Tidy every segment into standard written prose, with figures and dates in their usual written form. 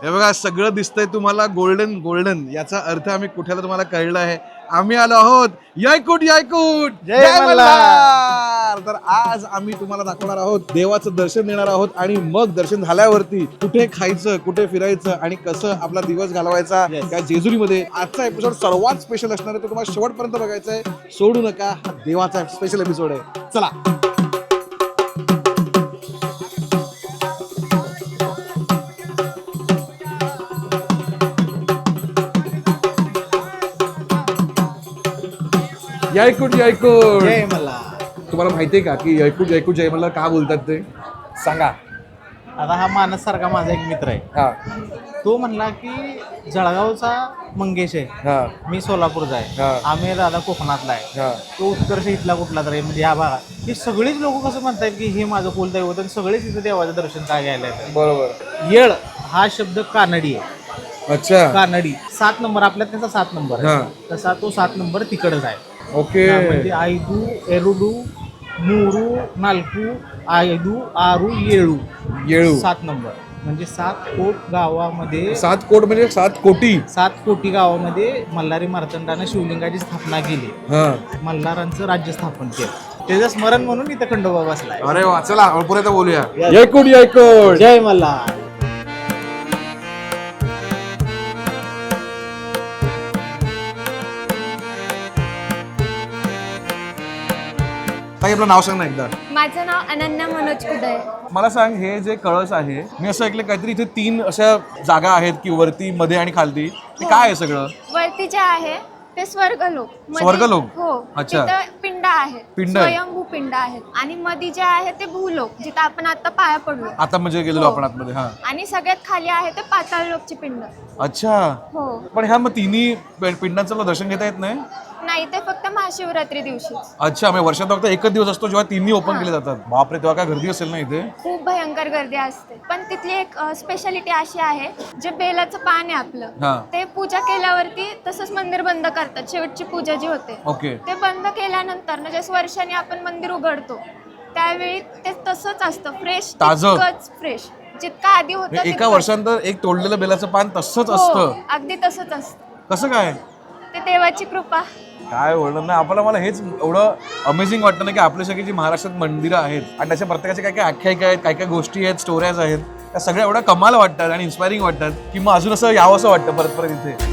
हे बघा सगळं दिसतंय तुम्हाला गोल्डन गोल्डन, याचा अर्थ आम्ही कुठे तुम्हाला कळलं आहे. आम्ही आलो आहोत यायकुट यायकुट, जय मल्हार. तर आज आम्ही तुम्हाला दाखवणार आहोत, देवाचं दर्शन देणार आहोत आणि मग दर्शन झाल्यावरती कुठे खायचं, कुठे फिरायचं आणि कसं आपला दिवस घालवायचा त्या जेजुरीमध्ये. आजचा एपिसोड सर्वात स्पेशल असणार आहे, तो तुम्हाला शेवटपर्यंत बघायचा आहे. सोडू नका, हा देवाचा स्पेशल एपिसोड आहे. चला. यायकुट यायकुट, जय मल्हार. तुम्हाला माहिती आहे का की यायकुट यायकुट जय मल्हार का बोलतात ते? सांगा. आता हा मानस सारखा माझा एक मित्र आहे. हा तो म्हणला की जळगावचा मंगेश आहे, हा मी सोलापूरचा आहे, हा. आम्ही दादा कोकणातला आहे, हा तो उत्कर्ष इथला कुठला तरी म्हणजे या भागात. ही सगळीच लोक कसं म्हणतात की हे माझं कुलदैवत आणि सगळेच इथं देवाचं दर्शन काय घ्यायला येतात. बरोबर. येळ हा शब्द कानडी आहे. अच्छा. कानडी 7 नंबर, आपल्यात त्याचा 7 नंबर हा. आहे, तसा तो 7 नंबर तिकडच आहे. ओके. म्हणजे आयदू, एरुडू, मूरू, नालकू, आयदू, आरू, येळू, येळू. 7 नंबर. म्हणजे 7 कोट गावामध्ये 7 कोट म्हणजे 7 कोटी. 7 कोटी गावामध्ये मल्हारी मार्तंडानं शिवलिंगाची स्थापना केली, हा. मल्हारांचं राज्य स्थापन केलं. त्याचं स्मरण म्हणून इथं खंडोबा बसलाय. अरे वा, चला पुढे तर बोलूया. यायकुट यायकुट, जय मल्हार. ताई आपलं नाव सांग ना एकदा. माझं नाव अनन्या मनोज कुदय. मला सांग, हे जे कळस आहे, मी असं ऐकलं काहीतरी इथे 3 अशा जागा आहेत की वरती, मध्ये आणि खालती. ते काय आहे सगळं? वरती जे आहे ते स्वर्गलोक. स्वर्गलोक? हो. अच्छा. तिथं पिंड आहेत, पिंड आहे. स्वयंभू पिंड आहेत. आणि मध्ये जे आहे ते भूलोक, जिथं आपण आता पाया पडलो. आता म्हणजे गेलेलो हो. आपण आतमध्ये. हा. आणि सगळ्यात खाली आहे ते पाताळ लोकची पिंड. अच्छा. हो. पण ह्या मग तिन्ही पिंडांचं मला दर्शन घेता येत नाही? नाही, ते फक्त महाशिवरात्री दिवशी. अच्छा, म्हणजे वर्षात फक्त एकच दिवस असतो जेव्हा तिन्ही ओपन केले जातात. बापरे, तेव्हा काय गर्दी असेल ना इथे? खूप भयंकर गर्दी असते. पण तिथली एक स्पेशालिटी अशी आहे, जे बेलाचं पान आहे हा. आपलं, ते पूजा केल्यावरती तसंच मंदिर बंद करतात. शेवटची पूजा जी होते ओके. ते बंद केल्यानंतर म्हणजे वर्षाने आपण मंदिर उघडतो त्यावेळी ते तसंच असतं, फ्रेश, ताजं. फ्रेश जितका आधी होतं. म्हणजे एका वर्षानंतर एक तोडलेलं बेलाचं पान तसंच हो, असतं? अगदी तसंच असतं. कसं काय? ते देवाची कृपा. काय बोलणार नाही आपल्याला. मला हेच एवढं अमेझिंग वाटतं ना की आपल्या सगळी जी महाराष्ट्रात मंदिरं आहेत आणि त्याच्या प्रत्येकाचे काय काय आख्यायिका आहेत, काय काय गोष्टी आहेत, स्टोऱ्याज आहेत, त्या सगळ्या एवढ्या कमाल वाटतात आणि इन्स्पायरिंग वाटतात की मग अजून असं यावं असं वाटतं परत परत इथे.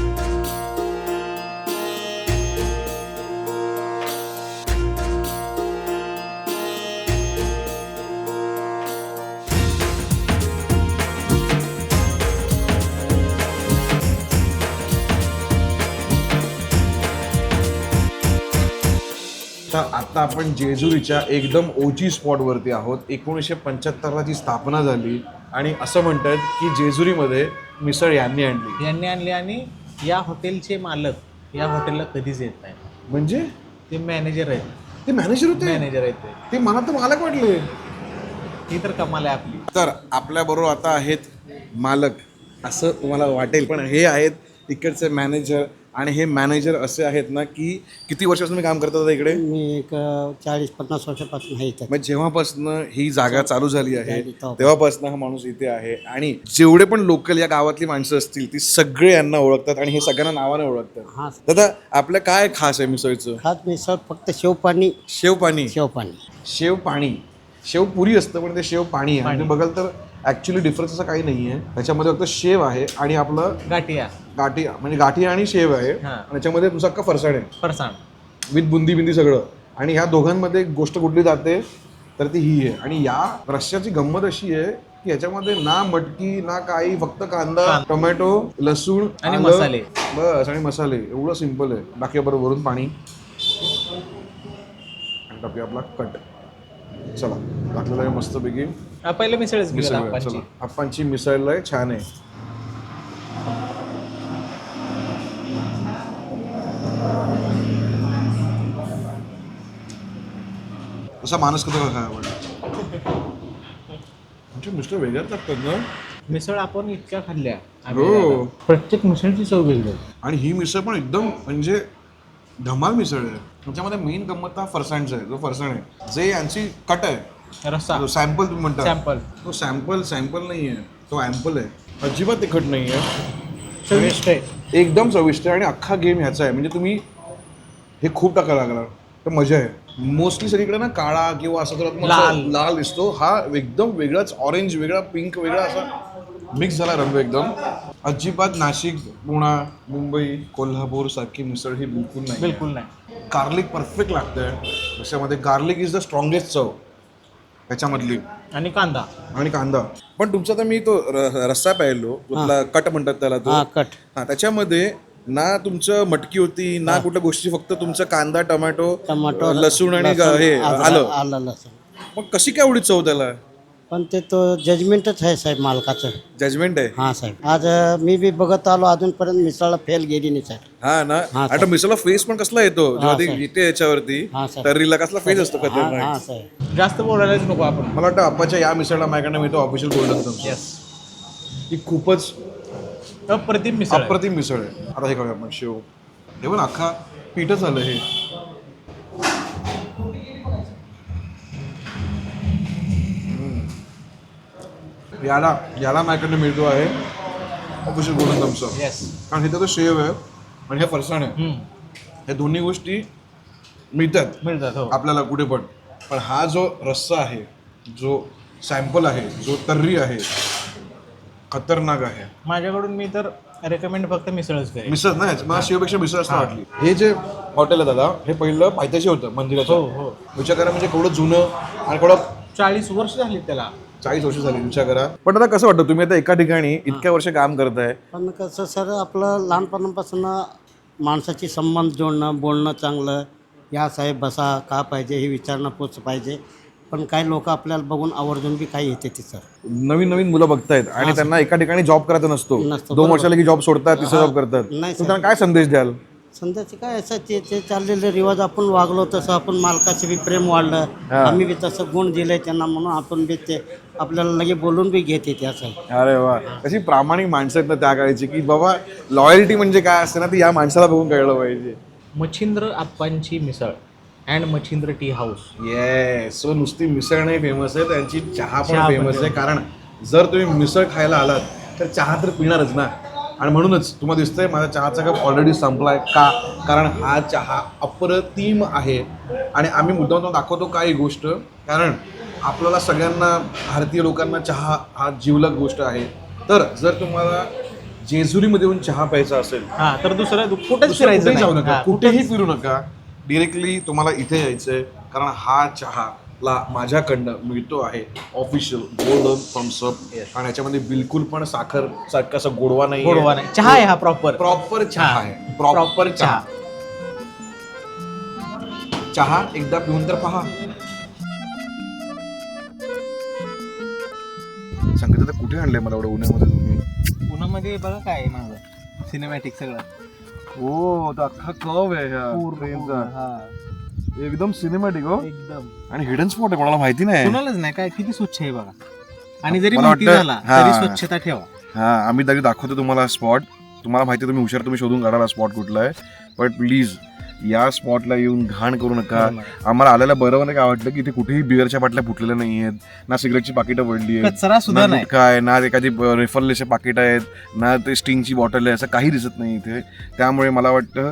तर आता आपण जेजुरीच्या एकदम ओजी स्पॉटवरती आहोत. 1975ला ती स्थापना झाली आणि असं म्हणतात की जेजुरीमध्ये मिसळ यांनी आणली. यांनी आणले आणि या हॉटेलचे मालक या हॉटेलला कधीच येत नाही. म्हणजे ते मॅनेजर आहेत. ते मॅनेजर होते? मॅनेजर आहेत ते मला तर मालक वाटले. ही तर कमाल आहे आपली. तर आपल्या बरोबर आता आहेत मालक असं तुम्हाला वाटेल, पण हे आहेत इकडचे मॅनेजर. आणि हे मॅनेजर असे आहेत ना की किती वर्षापासून मी काम करत होता इकडे? मी एक 40-50 वर्षापासून आहे इथं. मग जेव्हापासून ही जागा चालू झाली आहे तेव्हा. तेव्हापासून हा माणूस इथे आहे. आणि जेवढे पण लोकल या गावातली माणसं असतील ती सगळे यांना ओळखतात आणि हे सगळ्यांना नावाने ओळखतात. हां, दादा आपलं काय खास आहे मिसळचं? खास मिसळ फक्त शेवपाणी. शेवपाणी. शेवपाणी शेव पुरी असतं पण ते शेव पाणी आहे. आणि बघाल तर ऍक्च्युली डिफरन्स असं काही नाही आहे. त्याच्यामध्ये फक्त शेव आहे आणि आपलं गाठिया म्हणजे गाठी आणि शेव आहे. हा. आणि त्याच्यामध्ये तुझा अख्खा फरसाण आहे फरसाण विथ बुंदी बिंदी सगळं. आणि ह्या दोघांमध्ये एक गोष्ट कुठली जाते तर ती ही आहे. आणि या रश्श्याची गंमत अशी आहे की याच्यामध्ये ना मटकी ना काही, फक्त कांदा, टोमॅटो, लसूण आणि आलं, मसाले. बस. आणि मसाले एवढं सिम्पल आहे. बाकी बरोबर वरून पाणी आणि टाकूया आपला कट. चला टाकलेलं आहे मस्तपैकी पहिलं मिसळच मिसळ. घेऊया चला आप्पांची मिसळ आहे, छान आहे. असा माणूस कसा काय आवडला? म्हणजे मिस्टर वेगळ्याच लागतात ना. मिसळ आपण इतक्या खाल्ल्या. हो. प्रत्येक मिसळची चव वेगळी. आणि ही मिसळ पण एकदम म्हणजे धमाल मिसळ आहे. त्याच्यामध्ये मेन गंमत हा फरसाणचा आहे. जो फरसाण आहे जे यांची कट आहे, रस्सा सॅम्पल तुम्ही म्हणता, सॅम्पल तो सॅम्पल नाही आहे. तो ॲम्पल आहे, अजिबात तिखट नाही आहे, चविष्ट आहे. एकदम चविष्ट आहे. आणि अख्खा गेम ह्याचा आहे, म्हणजे तुम्ही हे खूप टाकायला लागणार तर मजा आहे. मोस्टली सगळीकडे ना काळा किंवा असं थोडा लाल. लाल दिसतो, हा एकदम वेगळाच, ऑरेंज वेगळा, पिंक वेगळा, असा मिक्स झाला रंग एकदम. अजिबात नाशिक, पुणा, मुंबई, कोल्हापूर सारखी मिसळ ही बिलकुल नाही. बिलकुल नाही. गार्लिक परफेक्ट लागतंय त्याच्यामध्ये. गार्लिक इज द स्ट्रॉंगेस्ट चव त्याच्यामधली, आणि कांदा. आणि कांदा पण तुमचा. तर मी तो रस्सा पाहिलो, कुठला कट म्हणतात त्याला तो, हा कट. हा, त्याच्यामध्ये ना तुमचं मटकी होती ना कुठल्या गोष्टी, फक्त तुमचं कांदा, टोमॅटो, लसूण आणि हे आलं. आलं लसूण. मग कशी काय एवढी चव त्याला? पण ते तो जजमेंटच आहे साहेब मालकाचं. जजमेंट आहे. हा साहेब, आज मी बी बघत आलो, अजूनपर्यंत मिसळला फेल गेली नाही साहेब. हा ना. हा, आता मिसळला फेस पण कसला येतो जेव्हा ती साहेब. येते याच्यावरती, हा, साहेब. तर्रीला कसला फेस असतो हा खतरनाक. साहेब. जास्त बोलायलाच नको आपण. मला वाटतं आपाच्या या मिसळला माझ्याकडनं मिळतो ऑफिशियल गोल्डन थम्स. येस. ही खूपच अप्रतिम मिसळ आहे. अप्रतिम मिसळ आहे. आता हे करूया आपण शेव. हे पण अख्खा पीठच आलं हे. याला माझ्याकडनं मिळतो आहे ऑफिशियल गोल्डन थम्स. येस. कारण इथं तो शेव आहे आणि हे फरसाण आहे. हे दोन्ही गोष्टी मिळतात हो. आपल्याला कुठे पण. पण हा जो रस्सा आहे, जो सॅम्पल आहे, जो तर्री आहे, खतरनाक आहे. माझ्याकडून मी तर रेकमेंड फक्त मिसळच करेन. मिसळ नाही, मला शेवपेक्षा मिसळ असं वाटली. हे जे हॉटेल आहे दादा, हे पहिलं पायथ्याशी होतं मंदिराचं. हो हो. विचार करा, म्हणजे केवढं जुनं आणि केवढं 40 वर्ष झाली त्याला. 40 वर्ष झाली विचार करा. पण आता कसं वाटतं, तुम्ही आता एका ठिकाणी इतक्या वर्ष काम करताय? पण कसं सर, आपलं लहानपणापासून माणसाची संबंध जोडणं, बोलणं चांगलं, या साहेब बसा, का पाहिजे हे विचारणं पोच पाहिजे. पण काही लोक आपल्याला बघून आवर्जून बी काही येते ते सर. नवीन नवीन मुलं बघतायत आणि त्यांना एका ठिकाणी जॉब करायचा नसतो. नसतो, 2 वर्षाला की जॉब सोडतात, तिसरा जॉब करतात. नाही तुम्ही त्यांना काय संदेश द्याल? संध्याचे काय असं ते चाललेले रिवाज आपण वागलो तसं आपण मालकाचे बी प्रेम वाढलं, आम्ही बी तसं गुण दिले त्यांना, म्हणून आपण बी ते आपल्याला लगे बोलून बी घेते ते असं. अरे वा, कशी प्रामाणिक माणसं आहेत ना त्या काळाची, की बाबा लॉयल्टी म्हणजे काय असते ना, ती या माणसाला बघून कळलं पाहिजे. मच्छिंद्र आप्पांची misal and Machhindra tea house. Yes. So नुसती मिसळ नाही फेमस आहे, त्यांची चहा पण चहा पण फेमस आहे. कारण जर तुम्ही मिसळ खायला आलात तर चहा तर पिणारच ना. आणि म्हणूनच तुम्हाला दिसतंय माझा चहाचा कप ऑलरेडी संपलाय. का? कारण हा चहा अप्रतिम आहे. आणि आम्ही मुद्दाम दाखवतो काय ही गोष्ट, कारण आपल्याला सगळ्यांना, भारतीय लोकांना चहा हा जिवलग गोष्ट आहे. तर जर तुम्हाला जेजुरीमध्ये येऊन चहा प्यायचा असेल, हा, तर दुसरं कुठेच दुसरं फिरायचं कुठेही जाऊ नाही. नका, हा, कुठेही फिरू नका. डिरेक्टली तुम्हाला इथे यायचंय, कारण हा चहाला माझ्याकडनं मिळतो आहे ऑफिशियल गोल्डन थम्स अप. आणि याच्यामध्ये बिलकुल पण साखर सारखा असा गोडवा नाही. गोडवा नाही. चहा आहे हा प्रॉपर. प्रॉपर चहा आहे. प्रॉपर चहा. चहा एकदा पिऊन तर पहा. संगीत आता कुठे आणलंय मला एवढं उन्हामध्ये तुम्ही? पुण्यामध्ये बघा काय आहे माझं सिनेमॅटिक सगळं. हो, तो अख्खा कव आहे ह्या ट्रेनचा. हा, एकदम सिनेमॅटिक. हो, एकदम. आणि हिडन स्पॉट आहे, कोणाला माहिती नाही. कुणालाच नाही काय, किती स्वच्छ आहे बघा. आणि जरी मला माहिती वाटतं- झाला हा. तरी स्वच्छता ठेवा. हा, आम्ही तरी दाखवतो तुम्हाला स्पॉट. तुम्हाला माहिती, तुम्ही हुशार, तुम्ही शोधून काढाला स्पॉट कुठला आहे. पण प्लीज या स्पॉटला येऊन घाण करू नका. आम्हाला आल्याला बरं नाही का वाटलं की इथे कुठेही बिअरच्या बाटल्या फुटलेल्या नाही आहेत, ना सिगरेटची पाकिटं पडली आहेत, कचरा सुद्धा नाही. काय ना एखादी रेफरलेचे पाकिट आहेत, ना ते स्टिंगची बॉटल आहे, असं काही दिसत नाही इथे. त्यामुळे मला वाटतं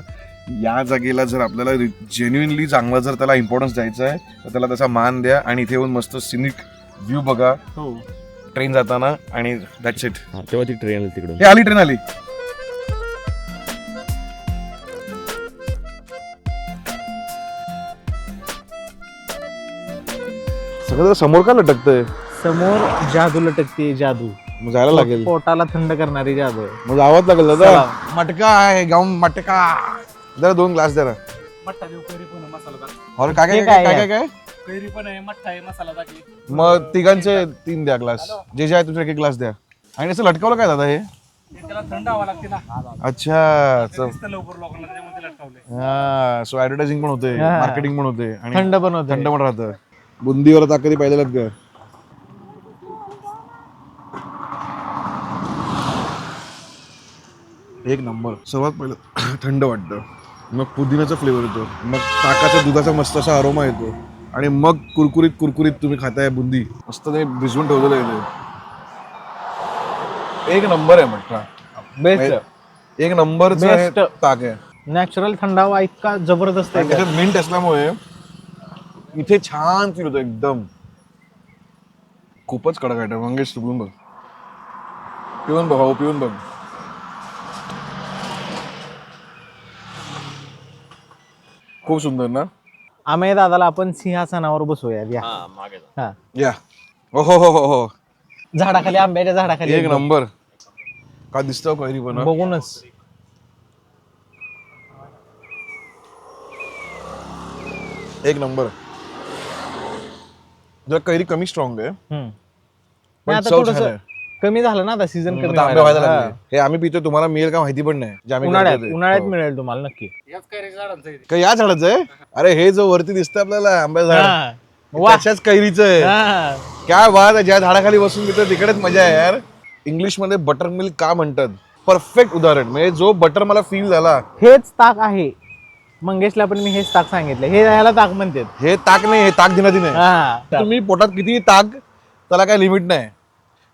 या जागेला जर आपल्याला जेन्युइनली चांगला जर त्याला इम्पॉर्टन्स द्यायचा आहे तर त्याला त्याचा मान द्या. आणि इथे येऊन मस्त सिनिक व्ह्यू बघा हो. ट्रेन जाताना. आणि दॅट्स इट. तेव्हा ती ट्रेन आली तिकडून. हे आली, ट्रेन आली. सगळं समोर का लटकतंय? समोर जादू लटकते, जादू. मग जायला लागेल. पोटाला थंड करणारी जादू आहे. मग जावंच लागेल दादा. मटका आहे, गाऊन मटका. जरा 2 ग्लास जरा. और काय काय काय काय काय कैरी पण आहे, मठ्ठा आहे, मसाला टाकली. मग तिघांचे 3 द्या ग्लास. जे जे आहे तुमचे 1 ग्लास द्या. आणि असं लटकावलं काय दादा हे? त्याला थंड हवा लागते ना. अच्छा. लवकर लोकांना त्यामुळे लटकावले. हा, सो ऍडव्हर्टायझिंग पण होते, हा. मार्केटिंग पण होते, आणि थंड पण होते. थंड पण राहतं. बुंदीवर आता कधी पाहिलेलं का? एक नंबर. सर्वात पहिलं थंड वाटतं, मग पुदिन्याचा फ्लेवर येतो, मग ताकाचा दुधाचा मस्त असा अरोमा येतो, आणि मग कुरकुरीत कुरकुरीत तुम्ही खाताय बुंदी. मस्त ते भिजवून ठेवलेलं आहे ते. एक नंबर आहे मठ्ठा. बेस्ट एक नंबरचं हे Best. ताक आहे. नॅचरल थंडावा इतका जबरदस्त आहे आणि त्याच्यात मिंट असल्यामुळे इथे छान फील होतं एकदम. खूपच कडक आहे. मंगेश तू पिऊन बघ. पिऊन बघ हो, पिऊन बघ. खूप सुंदर ना. आम्ही दादाला आपण सिंहासनावर बसूया या. हा. या हो हो हो हो हो. झाडाखाली, आंब्याच्या झाडाखाली एक नंबर. का दिसतो कैरी पण हा? बघूनच. एक नंबर. जरा कैरी कमी स्ट्रॉंग आहे हम्म. पण आता चव थोडंसं छान आहे. कमी झालं ना आता सीझन कमी आता आंबे व्हायला व्हायला. लागले. हे आम्ही पितो तुम्हाला मिळेल का माहिती पण नाही जे आम्ही उन्हाळ्यात करतो ते. उन्हाळ्यात हो. मिळेल तुम्हाला नक्की. का या झाडाचं आहे? अरे हे जो वरती दिसतं आपल्याला आंबा झाड हा. वा. त्याच्याच कैरीचं आहे. हा. काय बात आहे. ज्या झाडाखाली बसून तिथं तिकडेच मजा आहे यार. इंग्लिश मध्ये बटर मिल्क का म्हणतात? परफेक्ट उदाहरण. म्हणजे जो बटर मला फील झाला. हेच ताक आहे. मंगेशला पण मी हेच ताक सांगितलं. हे याला ताक म्हणतात. हे ताक नाही, हे ताक दिना दिने. हा. तुम्ही पोटात किती ताक, त्याला काय लिमिट नाही.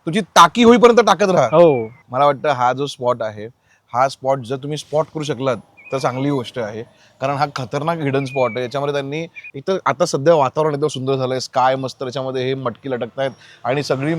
तुझी ताकी होईपर्यंत टाकत राहा. हो. मला वाटतं हा जो स्पॉट आहे, हा स्पॉट जर तुम्ही स्पॉट करू शकलात तर चांगली गोष्ट आहे. कारण हा खतरनाक हिडन स्पॉट आहे. याच्यामध्ये त्यांनी इथं आता सध्या वातावरण एकदम सुंदर झालंय. स्काय मस्त, त्याच्यामध्ये हे मटकी लटकत आहेत आणि सगळी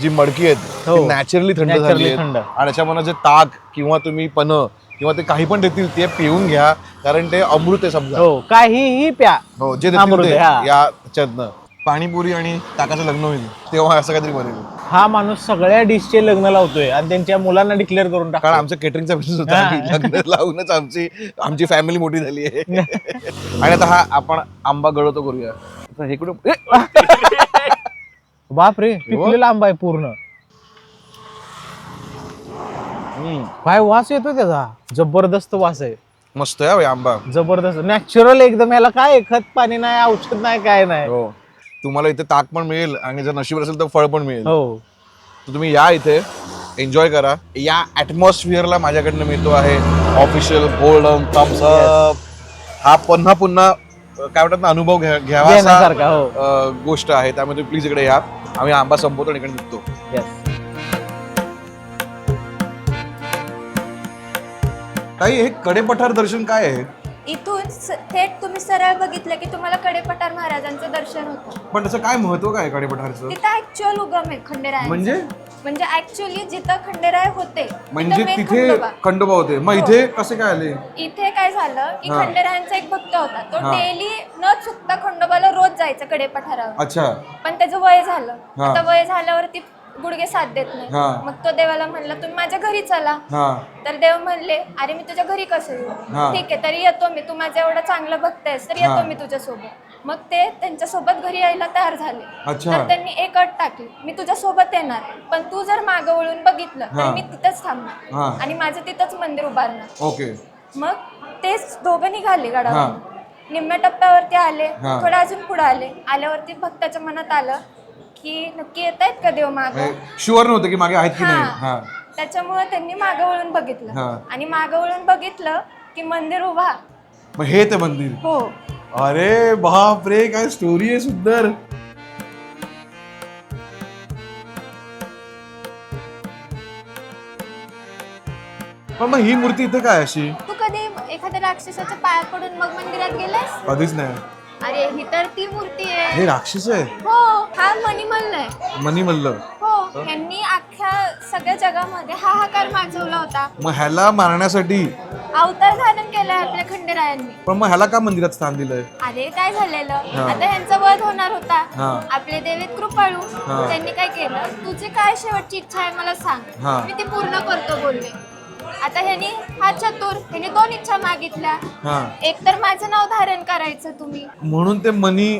जी मडकी आहेत हो. ती नॅचरली थंड Naturally झाली आहेत. थंड. आणि त्याच्यामध्ये जे ताक किंवा तुम्ही पन किंवा ते काही पण देतील ते पिऊन घ्या, कारण ते अमृत आहे समजा. हो काहीही प्या. हो जे देतील अमृत ते आहे, हा. या ह्याच्यातनं. पाणीपुरी आणि ताकाचं लग्न होईल तेव्हा असं काहीतरी बनेल. हा माणूस सगळ्या डिशचे लग्न लावतोय आणि त्यांच्या मुलांना डिक्लेअर करून कारण टाकतो. आमचं केटरिंगचा बिझनेस होता. हा. आम्ही लग्न लावूनच आमची फॅमिली मोठी झाली आहे. आणि आता हा आपण आंबा गळवतो करूया. आता हे कुठे बाप रे, पिकलेला आंबा आहे पूर्ण. काय वास येतो त्याचा, जबरदस्त वास आहे. मस्त आहे हा आंबा. जबरदस्त नॅचरल एकदम. याला काय खत पाणी नाही, औषध नाही, काय नाही. हो तुम्हाला इथे ताक पण मिळेल आणि जर नशीब असेल तर फळ पण मिळेल. हो. तर तुम्ही या इथे एन्जॉय करा. या ॲटमॉस्फिअरला माझ्याकडनं मिळतो आहे ऑफिशियल गोल्डन थम्स अप. हा पुन्हा पुन्हा काय म्हणतात ना, अनुभव घ्यावा घेण्यासारखा, हो. असा गोष्ट आहे. त्यामुळे प्लीज इकडे या. आम्ही आंबा संपवतो आणि इकडे निघतो. Yes. ताई हे कडेपठार दर्शन काय आहे? इथून थेट तुम्ही सरळ बघितलं की तुम्हाला कडेपठार महाराजांचं दर्शन होतं. पण त्याचं काय महत्व काय कडेपठारचं? तिथं ऍक्च्युअल उगम आहे खंडेराय. म्हणजे ऍक्च्युअली जिथं खंडेराय होते म्हणजे main तिथे खंडोबा. खंडोबा होते. मग इथे कसे काय आले? इथे काय झालं की हा. खंडेरायांचा एक भक्त होता. तो हा. डेली न चुकता खंडोबाला रोज जायचा कडेपठारावर. अच्छा. पण त्याचं वय झालं. हा. आता वय झाल्यावरती गुडघे साथ देत नाही. हा. मग तो देवाला म्हणला तुम्ही माझ्या घरी चला. हा तर देव म्हणले अरे मी तुझ्या घरी कसं येऊ? हा. ठीक आहे तरी येतो मी, तू माझा एवढा चांगला भक्त आहेस तर हा. येतो मी तुझ्या सोबत. मग ते त्यांच्या सोबत घरी यायला तयार झाले. अच्छा. तर त्यांनी एक अट टाकली, मी तुझ्या सोबत येणार पण तू जर मागं वळून बघितलं हा. तर मी तिथंच हा. थांबणार आणि माझं तिथंच मंदिर उभारणार. ओके. मग तेच दोघं निघाले हा. गडावर. निम्म्या टप्प्यावरती आले, हा. थोडं अजून पुढे आले. आल्यावरती भक्ताच्या मनात आलं की नक्की येत आहेत का देव मागं. शुअर नव्हतं की मागे आहेत की नाही. हा. हा. त्याच्यामुळे त्यांनी मागं वळून बघितलं हा. आणि मागं वळून बघितलं की मंदिर उभा. मग हे ते मंदिर. हो. अरे बाप रे, काय स्टोरी आहे सुंदर. पण मग ही मूर्ती इथे काय अशी? तू कधी एखाद्या राक्षसाच्या पाया पडून मग मंदिरात गेलास? कधीच नाही. अरे ही तर ती मूर्ती आहे. हे राक्षस आहे. हो, हा मणिमल्ल आहे. मनी मल्ल. हो, ह्यांनी अख्ख्या सगळ्या जगामध्ये हाहाकार माजवला होता. मग ह्याला मारण्यासाठी अवतार धारण केलाय आपल्या खंडेरायांनी. पण मग ह्याला का मंदिरात स्थान दिलंय? अरे काय झालेलं, हा. आता ह्यांचा वध होणार होता. हा. आपले देवेत कृपाळू हा. त्यांनी काय केलं, तुझी काय शेवटची इच्छा आहे मला सांग, हा. मी ती पूर्ण करतो बोलले. आता ह्यांनी हा चतुर, ह्यांनी 2 इच्छा मागितल्या. हा. एक तर माझं नाव धारण करायचं तुम्ही, म्हणून ते मनी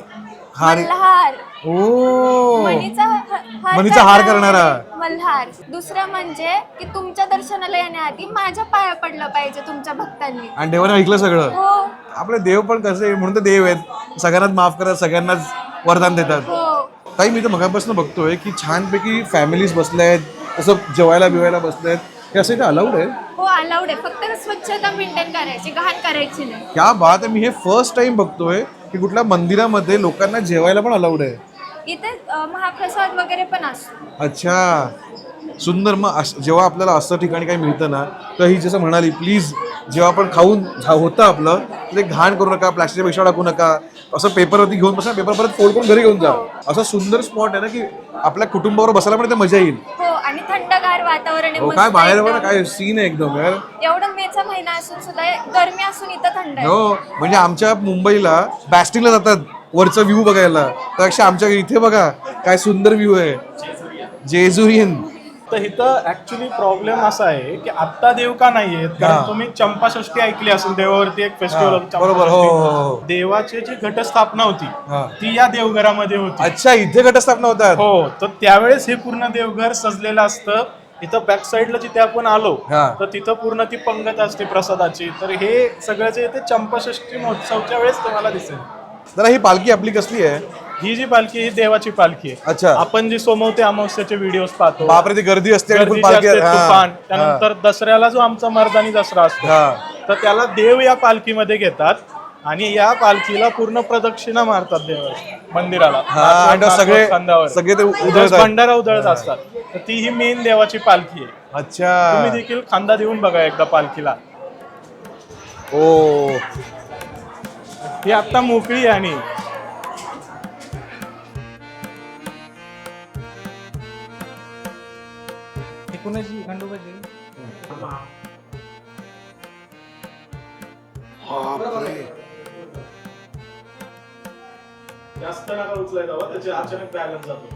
हार. मल्हार. ओ. मणीचा हार करणारा. मल्हार. दुसरं म्हणजे की तुमच्या दर्शनाला येण्याआधी माझ्या पाया पडलं पाहिजे तुमच्या भक्तांनी. आणि देवाने ऐकलं सगळं. हो आपले देव पण कसे म्हणून तर देव आहेत, सगळ्यांनाच माफ करतात, सगळ्यांनाच वरदान देतात. हो. ताई मी तर मगापासून बघतोय की छानपैकी फॅमिलीज बसल्या आहेत, असं जेवायला बिवायला बसले आहेत. हे असं इथे अलाउड आहे? हो अलाउड आहे, फक्त स्वच्छता मेंटेन करायची, घाण करायची नाही. क्या बात आहे. मी हे फर्स्ट टाइम बघतोय की कुठल्या मंदिरामध्ये लोकांना जेवायला पण अलाउड आहे. इथे महाप्रसाद वगैरे पण असतो. अच्छा. सुंदर. मग जेव्हा आपल्याला असं ठिकाणी काही मिळतं ना, तर ही जसं म्हणाली, प्लीज जेव्हा आपण खाऊन होतं आपलं, ते घाण करू नका, प्लास्टिकच्या पिशव्या टाकू नका, असं पेपरवरती घेऊन बसा, पेपर परत फोल्ड करून घरी घेऊन जा. असं सुंदर स्पॉट आहे ना की आपल्या कुटुंबावर बसायला पण इथे मजा येईल. हो, आणि थंडगार वातावरण आहे, हो, मस्त काय बाहेर बघा एकदम. काय सीन आहे एकदम यार. एवढं मेचा महिना असून सुद्धा गरमी असून इथं थंड आहे. हो, म्हणजे आमच्या मुंबईला बॅस्टिंगला जातात वरचा व्ह्यू बघायला, त्यापेक्षा आमच्या इथे बघा काय सुंदर व्ह्यू आहे, जेजुरीयन. तर इथं ऍक्च्युली प्रॉब्लेम असा आहे की आत्ता देव का नाही आहेत, कारण तुम्ही चंपाषष्ठी ऐकली असेल, देवावरती एक फेस्टिवल बरोबर. हो हो हो. देवाची जी घटस्थापना होती हा. ती या देवघरामध्ये होती. अच्छा, इथे घटस्थापना होतात. हो, तर त्यावेळेस हे पूर्ण देवघर सजलेलं असतं. इथं बॅक साईडला जिथे आपण आलो हा. तर तिथं पूर्ण ती पंगत असते प्रसादाची. तर हे सगळं जे इथे चंपाषष्ठी महोत्सवच्या वेळेस तुम्हाला दिसेल. जरा ही पालखी आपली कसली आहे? ही जी पालखी ही देवाची पालखी आहे. अच्छा. आपण जी सोमवते अमावस्याचे व्हिडिओज पाहतो, बापरे, ती गर्दी असते आणि फुल गर्दीची पालखी. असते, हा. तुफान. त्यानंतर दसऱ्याला जो आमचा मर्दानी दसरा असतो, हा. तर त्याला देव या पालखीमध्ये घेतात आणि या पालखीला पूर्ण प्रदक्षिणा मारतात देव मंदिराला. हा, आणि नाचवत सगळे खांद्यावर. सगळे ते दिवस उधळतात. भंडारा उधळत असतात. तर ती ही मेन देवाची पालखी आहे. अच्छा. तुम्ही देखील खांदा देऊन बघा एकदा पालखीला. ओ, ही आता मोकळी आहे. आणि कोणाची खंडोबाची? जास्त नका उचलायला हवा, त्याचे अचानक बॅलन्स जातो.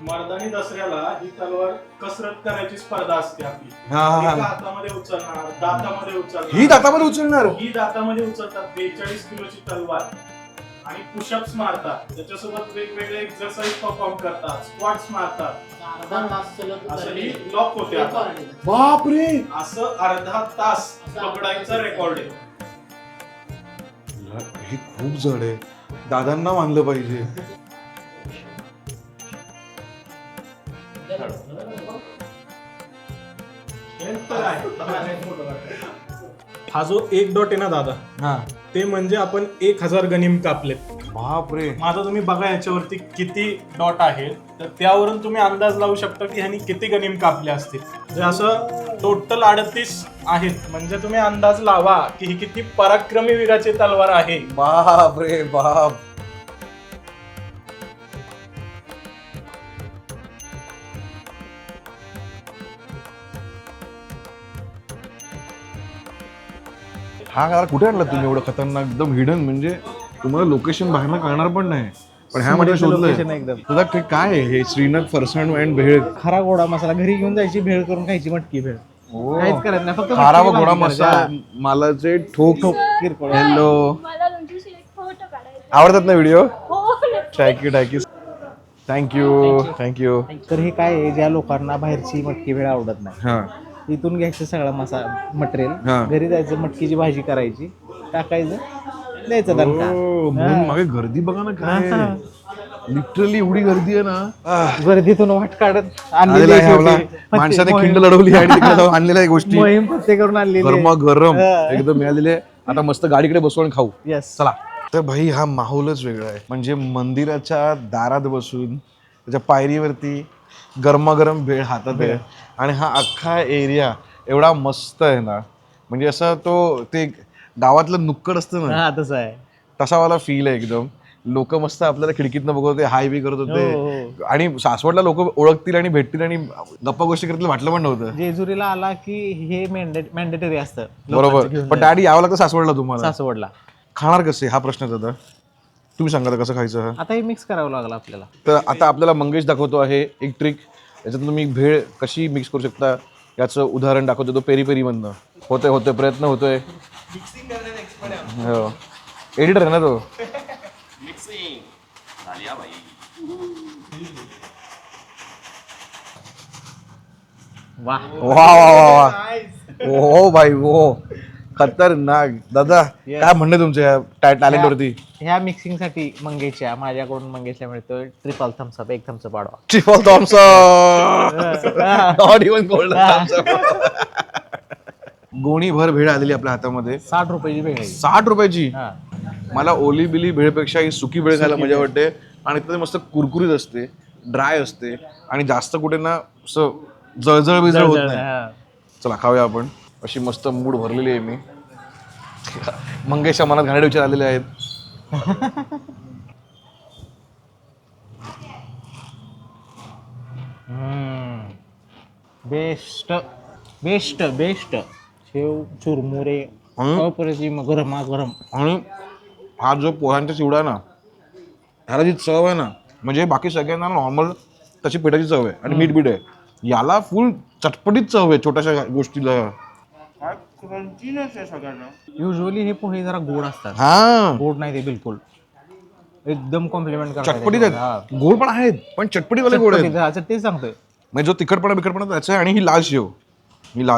मर्दानी दसऱ्याला ही तलवार कसरत करायची स्पर्धा असते आपली. हा, हा, हा. एका हातामध्ये उचलणार, दातामध्ये उचलणार. ही दातामध्ये उचलणार. ही दातामध्ये उचलतात 42 किलोची तलवार आणि पुशअप्स मारतात. त्याच्यासोबत वेगवेगळे एक्सरसाइज परफॉर्म करतात, स्क्वॉट्स मारतात. असं ही लॉक होते आता. बापरे, असं अर्धा तास पकडायचं रेकॉर्ड आहे. हे खूप जड आहे, दादांना मानलं पाहिजे. हा जो एक डॉट आहे ना दादा, हा. ते म्हणजे आपण 1000 गनिम कापलेत. बापरे. माझा तुम्ही बघा याच्यावरती किती डॉट आहेत, तर त्यावरून तुम्ही अंदाज लावू शकता की ह्यांनी किती गनिम कापले असतील. म्हणजे असं टोटल 38 आहेत. म्हणजे तुम्ही अंदाज लावा की ही किती पराक्रमी वीराची तलवार आहे. बाप रे बाप. हा कार कुठे आणला तुम्ही एवढं खतरनाक, एकदम हिडन, म्हणजे तुम्हाला लोकेशन बाहेर कळणार पण नाही, पण ह्यामध्ये लोकेशन शोधलंय. एकदम तुला ते काय आहे हे? श्रीनगर फरसाण अँड भेळ. खरा गोडा मसाला घरी घेऊन जायची, भेळ करून खायची, मटकी भेळ. काहीच करायचं नाही, फक्त खारा व मटकी गोडा भाजी मसाला करायची. मालाचे ठोक ठोक. किरकोळ. हॅलो, मला तुमच्याशी एक फोटो काढायचा. आवडतात ना व्हिडिओ? हो, थँक्यू थँक्यू. तर हे काय आहे, ज्या लोकांना बाहेरची मटकी भेळ आवडत नाही, हा. इथून घ्यायचं सगळा मसाला हा. मटेरियल, घरी जायचं, मटकीची भाजी करायची, टाकायचं, द्यायचं दणका. ओ, म्हणून मागे गर्दी बघा ना काय, लिटरली एवढी गर्दी आहे ना. गर्दीतून वाट काढत आलेला आहे शेवटी. आपला. माणसाने खिंड लढवली आणि तिकडे जाऊन आणलेल्या गोष्टी मोहीम पत्ते करून आणलेली आहे. गरमा गरम हा. एकदम मिळालेले. आता मस्त गाडीकडे बसू आणि खाऊ. Yes. चला. तर भाई हा माहोलच वेगळा आहे. म्हणजे मंदिराच्या दारात बसून त्याच्या पायरीवरती गरमागरम भेळ हातात आहे आणि हा अख्खा एरिया एवढा मस्त आहे ना, म्हणजे असं तो ते गावातलं नुक्कड असतं ना, हा, तसं आहे. तसा वाला फील आहे एकदम. लोक मस्त आपल्याला खिडकीतनं बघत होते, हाय बी करत हो, होते आणि सासवडला लोक ओळखतील आणि भेटतील आणि गप्पा गोष्टी करतील वाटलं पण नव्हतं. जेजुरीला आला की हे मॅन्डेटरी असतं बरोबर. लोकांचं घेऊन पण डॅडी यावं लागतं सासवडला तुम्हाला. सासवडला. खाणार कसे हा प्रश्न आता तुम्ही सांगा कसं खायचं हा. आता हे मिक्स करावं लागलं आपल्याला. तर आता आपल्याला मंगेश दाखवतो आहे एक ट्रिक, याच्यात तुम्ही भेळ कशी मिक्स करू शकता याचं उदाहरण दाखवतो. तो पेरी पेरी मधनं होतोय प्रयत्न होतोय. हो, एडिटर आहे ना तो. वा, वा वा वा वा. हो भाई हो, खतरनाक. दादा काय म्हणणं तुमच्या टॅलेंट वरती? ह्या मिक्सिंग साठी मंगेशच्या माझ्याकडून मंगेशला मिळतोय ट्रिपल थम्सअप, एक थम्सअप वाढवा. Triple Thomson, not even golden thumbs up. गोणी भर भेळ आलेली आपल्या हातामध्ये. 60 रुपयाची भेळ आहे. 60 रुपयाची. हा. मला ओली बिली भेळपेक्षा ही सुकी भेळ खायला मजा वाटते आणि ते मस्त कुरकुरीत असते, ड्राय असते आणि जास्त कुठे ना असं जळजळ बिजळ होत जळजळ, नाही. हा. चला खाऊया आपण. अशी मस्त मूड भरलेली आहे मी. मंगेशच्या मनात घाणेरडे विचार आलेले आहेत. बेस्ट बेस्ट बेस्ट शेव चुरमुरे हम्म. अप्रतिम गरमागरम. आणि हा जो पोह्यांचा चिवडा आहे ना, ह्याला जी चव आहे ना, म्हणजे बाकी सगळ्यांना नॉर्मल तशी पिठाची चव आहे आणि मीठ बीठ आहे. याला फुल चटपटीत चव आहे छोट्याशा गोष्टीला. युजली हे पोहे जरा गोड असतात. हा गोड नाही ते बिलकुल. एकदम कॉम्प्लिमेंट चटपटीत आहेत. गोड पण आहेत पण चटपटीवाले गोड आहेत. तेच सांगतोय. म्हणजे जो तिखटपणा बिखटपणा त्याचा आहे. आणि ही लाल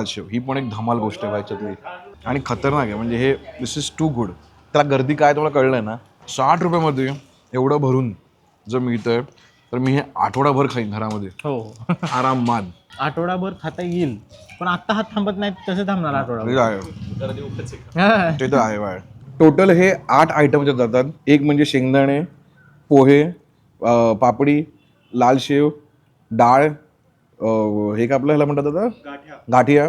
शेव, ही पण एक धमाल गोष्ट आहे व्हायच्यातली आणि खतरनाक आहे. म्हणजे हे दिस इज टू गुड. त्याला गर्दी काय तुम्हाला कळलंय ना. 60 रुपयामध्ये एवढं भरून जर मिळतंय तर मी हे आठवडाभर खाईन घरामध्ये हो आरामात. आठवडाभर खाता येईल पण आता हात थांबत नाही तसे थांबणार आठवडाभर. ते आहे. हा. ते तर आहे बाय. टोटल हे 8 आयटम जातात. एक म्हणजे शेंगदाणे, पोहे, पापडी, लाल शेव, डाळ, हे का आपलं ह्याला म्हणतात आता गाठिया,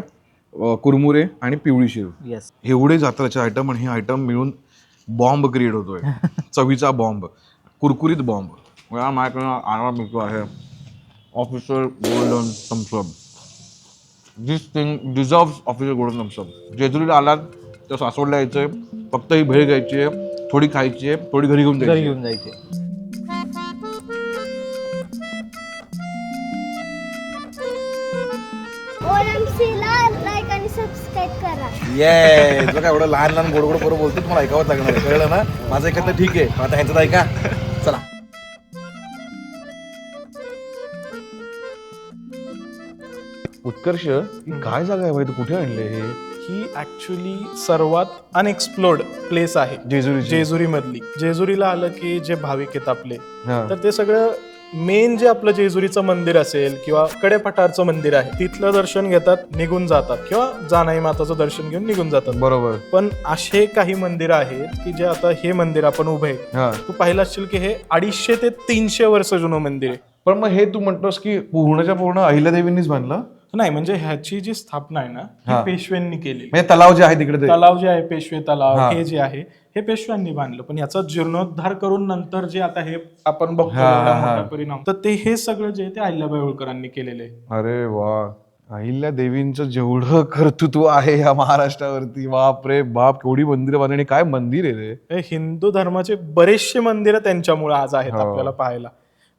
कुरमुरे आणि पिवळी शेव. येस. एवढे जातात त्याचे आयटम आणि हे आयटम मिळून बॉम्ब क्रिएट होतोय. चवीचा बॉम्ब, कुरकुरीत बॉम्ब. माझ्याकडे आराम मिळतो आहे official golden thumbs up. This thing deserves official golden thumbs up. जेजुरीला आलात तर सासवडला यायचंय. फक्त ही भेळ घ्यायची आहे, थोडी खायची आहे, थोडी घरी घेऊन घरी जायची. घेऊन जायचे. OMCला लाईक आणि सबस्क्राईब करा. ये जो काय एवढं लहान लहान गोड गोड बरोबर बोलतो तुम्हाला ऐकावंच लागणार आहे. कळलं ना. माझं ऐकत तर ठीक आहे, आता ह्यांचं ऐका. चला. उत्कर्ष ही काय जागा आहे भाई, तू कुठे आणले हे? ही ऍक्च्युली सर्वात अनएक्सप्लोर्ड प्लेस आहे जेजुरी मधली. जेजुरीला आलं की जे भाविक आहेत आपले, हा. तर ते सगळं मेन जे आपलं जेजुरीचं मंदिर असेल किंवा कडेपठारचं मंदिर आहे तिथलं दर्शन घेतात, निघून जातात किंवा जानाई माताचं दर्शन घेऊन निघून जातात. बरोबर. पण असे काही मंदिर आहेत की जे आता हे मंदिर आपण उभे आहे, हा. तू पाहिलं असशील की हे 250 ते 300 वर्ष जुनं मंदिर आहे. पण मग हे तू म्हणतोस की पूर्णच्या पूर्ण अहिल्यादेवींनीच बांधलं? नाही, म्हणजे ह्याची जी स्थापना आहे ना हा. ही पेशव्यांनी केली. म्हणजे तलाव जे आहे तिकडे ते? तलाव जे आहे, पेशवे तलाव, हा. हे जे आहे हे पेशव्यांनी बांधलं. पण याचा जीर्णोद्धार करून नंतर जे आता हे आपण बघतो हा, एवढा हा, हा. मोठा परिणाम, तर ते हे सगळं जे आहे ते अहिल्याबाई होळकरांनी केलेलं आहे. अरे वा. अहिल्या देवींचं जेवढं कर्तृत्व आहे या महाराष्ट्रावरती, बाप रे बाप, केवढी मंदिरं बांधणी. काय मंदिर आहे रे. हे हिंदू धर्माचे बरेचसे मंदिरं त्यांच्यामुळे आज आहेत हो. आपल्याला पाहायला.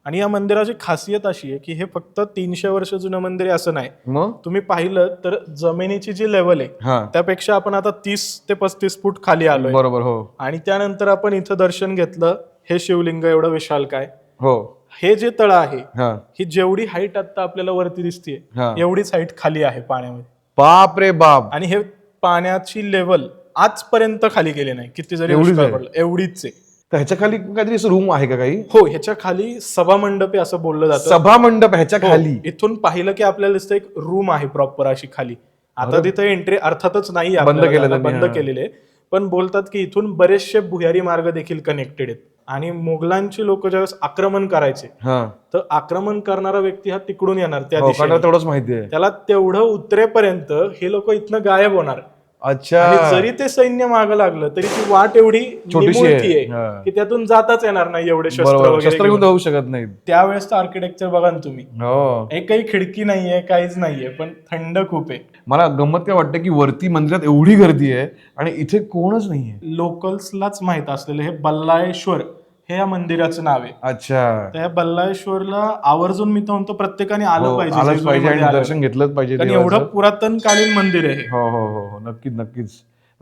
आणि या मंदिराची खासियत अशी आहे की हे फक्त 300 वर्ष जुनं मंदिर आहे असं नाही. मग तुम्ही पाहिलं तर जमिनीची जी लेवल आहे हा. त्यापेक्षा आपण आता 30 ते 35 फूट खाली आलोय. बरोबर. हो आणि त्यानंतर आपण इथं दर्शन घेतलं. हे शिवलिंग एवढं विशाल काय. हो. हे जे तळ आहे हा. ही जेवढी हाईट आता आपल्याला वरती दिसतीये हा. एवढीच हाईट खाली आहे पाण्यामध्ये. बाप रे बाप. आणि हे पाण्याची लेवल आजपर्यंत खाली गेली नाही. किती जरी एवढीच दुष्काळ आहे? पडला, एवढीच आहे. तर ह्याच्या खाली काहीतरी असं रूम आहे का काही? हो, ह्याच्या खाली सभा मंडप आहे असं बोललं जातं. सभा मंडप ह्याच्या हो, खाली? इथून पाहिलं की आपल्याला दिसतं एक रूम आहे प्रॉपर अशी खाली. आता अरे. तिथे एंट्री अर्थातच नाही, बंद केलं त्यांनी, बंद हा. केलेले. पण बोलतात की इथून बरेचसे भुयारी मार्ग देखील कनेक्टेड आहेत. आणि मोगलांची लोक ज्यावेळेस आक्रमण करायचे हा. तर आक्रमण करणारा व्यक्ती हा तिकडून येणार त्या हो, कारण दिशेने. तेवढंच माहिती आहे. त्याला तेवढं उतरेपर्यंत हे लोक इथनं गायब होणार. अच्छा. आणि जरी ते सैन्य मागं लागलं तरी ती वाट एवढी छोटीशी निमुळती आहे. आहे हा. की त्यातून जाताच येणार नाही एवढे शस्त्र बरोबर. वगैरे शस्त्र घेऊन घेऊन. जाऊ शकत नाहीत. त्यावेळेसचं आर्किटेक्चर बघा ना तुम्ही. हो. एकही खिडकी नाहीये, काहीच नाहीये, पण थंड खूप आहे. मला गंमत काय वाटतं की वरती मंदिरात एवढी गर्दी आहे आणि इथे कोणच नाहीये. लोकल्सलाच माहित असलेलं हे बल्लाळेश्वर हे या मंदिराचं नाव आहे. अच्छा. त्या बल्लाळेश्वरला आवर्जून मी तर म्हणतो प्रत्येकाने आलं हो, पाहिजे. आलंच पाहिजे जेजुरीमध्ये आणि आलं. दर्शन घेतलंच पाहिजे कारण देवाचं. एवढं पुरातनकालीन मंदिर आहे हे. हो हो हो हो, नक्कीच नक्कीच.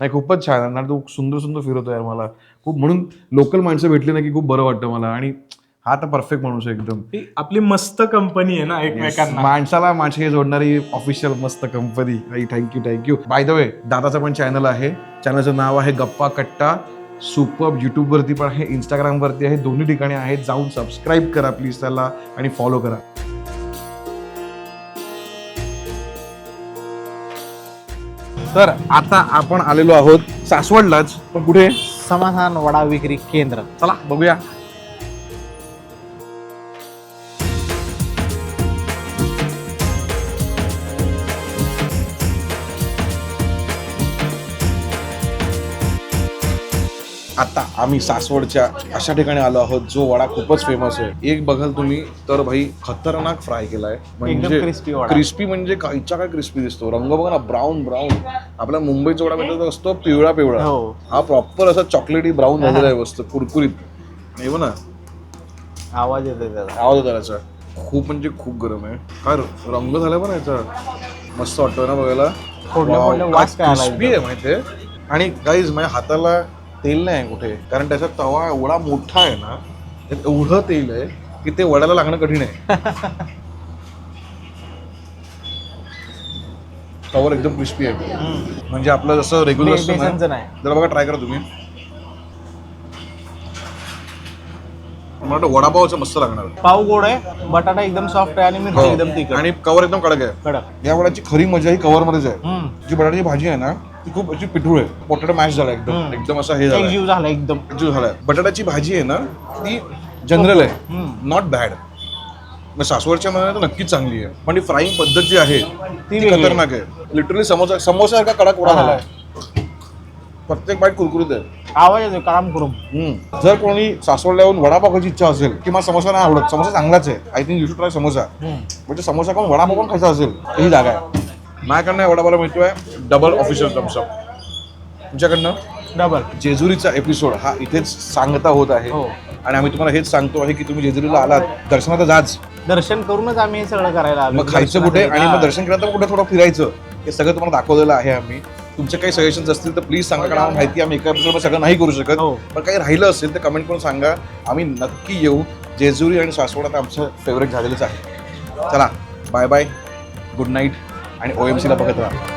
नाही, खूपच छान. आणि तू सुंदर सुंदर फिरवतो यार. मला खूप, म्हणून लोकल माणसं भेटली ना की खूप बरं वाटतं मला. आणि हा तर परफेक्ट माणूस आहे एकदम. ही आपली मस्त कंपनी आहे ना एकमेकांना. माणसाला माझी जोडणारी ऑफिशियल मस्त company. Thank you thank you. By the way, दादाचं पण चॅनल आहे. चॅनलचं नाव आहे गप्पा कट्टा. सुपर. युट्यूब वरती पण आहे, इंस्टाग्राम वरती आहे, दोन्ही ठिकाणी आहे. जाऊन सबस्क्राईब करा प्लीज त्याला आणि फॉलो करा. तर आता आपण आलेलो आहोत सासवडलाच, पण कुठे? समाधान वडा विक्री केंद्र. चला बघूया. आता आम्ही सासवडच्या अशा ठिकाणी आलो आहोत जो वडा खूपच फेमस आहे. एक बघाल तुम्ही तर भाई खतरनाक फ्राय केलाय, म्हणजे crispy वडा. क्रिस्पी म्हणजे काहीच्या काय क्रिस्पी दिसतो. रंग बघा ना, ब्राऊन ब्राऊन. आपला मुंबईचा वडा भेटतो असतो पिवळा पिवळा, हो. हा प्रॉपर असा चॉकलेटी ब्राऊन झालेला आहे वस्तू, कुरकुरीत. हे बघ ना, आवाज येतोय त्याचा. आवाज होता त्याचा. खूप म्हणजे खूप गरम आहे. काय रंग झाला पण याचा, मस्त वाटतोय ना बघायला. फोडल्या फोडल्या वास काय आला क्रिस्पी आहे माहितीये. आणि गाईज माझ्या हाताला तेल नाही कुठे, कारण त्याचा तवा एवढा मोठा आहे ना, त्यात एवढं तेल आहे की ते वड्याला लागणं कठीण आहे. तवा एकदम क्रिस्पी आहे, म्हणजे आपलं जसं रेग्युलर असतं बेसनचं ना. नाही. जरा बघा, ट्राय करा तुम्ही. मला वाटतं वडापावचं मस्त लागणार. पाव गोड आहे, बटाटा एकदम सॉफ्ट आहे आणि मिरची एकदम हो. तिखट आणि कवर एकदम कडक आहे. कडक. या वड्याची खरी मजा ही कवर मध्येच आहे. जी बटाट्याची भाजी आहे ना, ती खूप अशी पिठूळ आहे. पोटॅटो मॅश झाला एकदम, एकदम असा हे एक झाला, जीव झाला एकदम. जो झालाय. बटाट्याची भाजी आहे ना, ती जनरल आहे, नॉट बॅड. मग सासवडच्या मनात तर नक्कीच चांगली आहे, पण ती फ्राईंग पद्धत जी आहे ती वेगळी आहे. खतरनाक आहे. लिटरली समोसासारखा कडक वडा झालाय. प्रत्येक बाईट कुरकुरीत आहे. आवाज येतोय काळाम करून. जर कोणी सासवडला येऊन वडापाव खायची इच्छा असेल की मला समोसा नाही आवडत, समोसा चांगलाच आहे, I think you should try samosa. म्हणजे समोसा खाऊन वडापाव पण खायचा असेल तर ही जागा आहे. माझ्याकडनं वडापावला मिळतोय डबल ऑफिशियल थम्सअप. तुमच्याकडनं डबल. जेजुरीचा एपिसोड हा इथेच सांगता होत आहे. हो. आणि आम्ही तुम्हाला हेच सांगतो आहे की तुम्ही जेजुरीला आलात, दर्शनाला जाच, दर्शन करूनच आम्ही हे सगळं करायला आलो. मग खायचं कुठे आणि मग दर्शन केल्यानंतर कुठे थोडं फिरायचं, हे सगळं तुम्हाला दाखवलेलं आहे आम्ही. तुमचे काही सजेशन्स असतील तर प्लीज सांगा, कारण आम्हाला माहिती आम्ही एका एपिसोडमध्ये सगळं नाही करू शकत. हो. पण काही राहिलं असेल तर कमेंट करून सांगा, आम्ही नक्की येऊ. जेजुरी आणि सासवड आता आमचं फेवरेट झालेलंच आहे. चला, बाय बाय, गुड नाईट आणि OMC ला बघत राहा.